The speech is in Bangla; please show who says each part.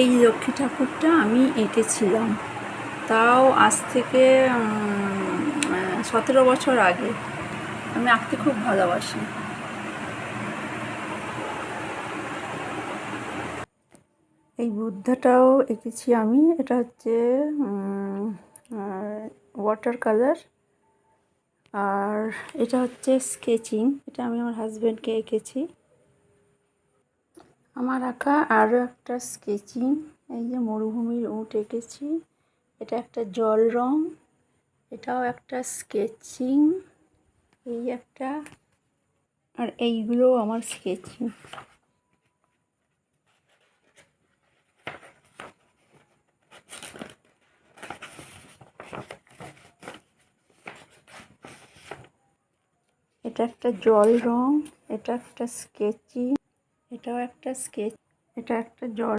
Speaker 1: এই লক্ষ্মী ঠাকুরটা আমি এঁকেছিলাম, তাও আজ থেকে 17 বছর আগে। আমি আঁকতে খুব ভালোবাসি। এই বুদ্ধাটাও এঁকেছি আমি। এটা হচ্ছে ওয়াটার কালার, আর এটা হচ্ছে স্কেচিং। এটা আমি আমার হাজব্যান্ডকে এঁকেছি। আমার আঁকা আরও একটা স্কেচিং, এই যে মরুভূমির উট এঁকেছি। এটা একটা জল রং, এটাও একটা স্কেচিং, এই একটা, আর এইগুলো আমার স্কেচিং। এটা একটা জল রং, এটা একটা স্কেচিং, এটাও একটা স্কেচ, এটা একটা জল